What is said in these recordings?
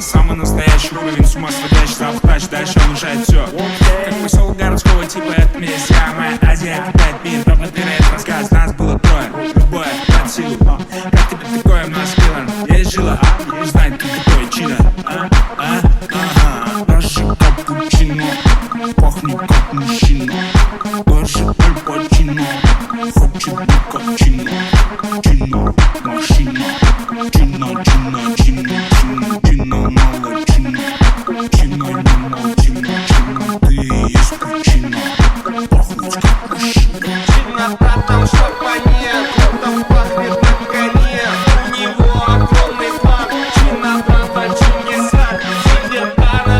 Самый настоящий уровень, с ума сводящий завтрач, дальше он решает все. Как посел городского типа, это меня вся моя Азия опять мир, но повторяет рассказ. Нас было трое, любое под силу. Как тебе такое, у нас Киллан? Есть жила, узнать, кто такой Чина. Даже капучино, пахнет как мужчина. Даже Аль Пачино, хочет быть как Чина. Чина, машина, Чина, Чина, Чина, Чина, Чина, мало Чина. Чина, мало Чина, Чина, ты и есть причина. Пахнет как мужчина. Чина, братан, шапанет, там пахнет как коньяк. У него огромный план. Чина, братан, чудеса. Сидеркана,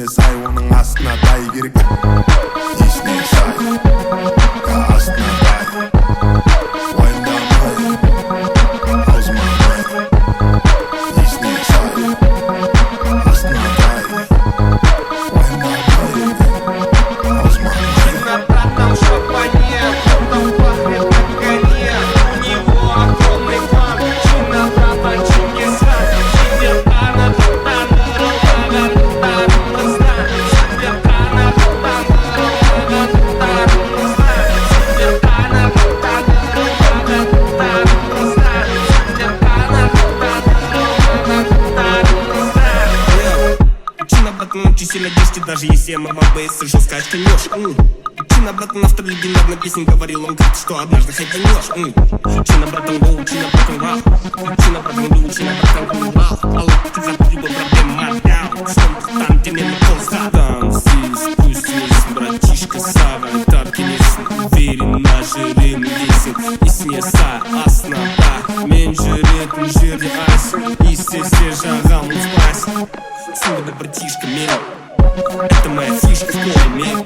сай, оның астына тай керек. Есіне сай, астына тай. Уайымдамай, аузымай. Есіне сай, астына тай. Уайымдамай, аузымай. Чина, братан, шапанет, там пахнет как коньяк. У него огромный план. Чина, братан, чудеса. Сидеркана, очень сильно дешки, даже если я мама-бейс, решил сказать, конечно. Чина, братан, автор легендарной песни говорил, он говорит, что однажды хайпанешь. Чина, братан, гоу, Чина, братан, вау. Чина, братан, гоу, Чина, братан, гоу, вау. Алло, ты забыл проблема, даун. Что там, где мне на полста. Там здесь спустились, братишка Сава. Таркинес, уверен, наш рым лесен. И снеса, основа. Меньше ритм, жирный айс. И все жагам, спайс. Снова братишка, мир. Это моя фишка в поле,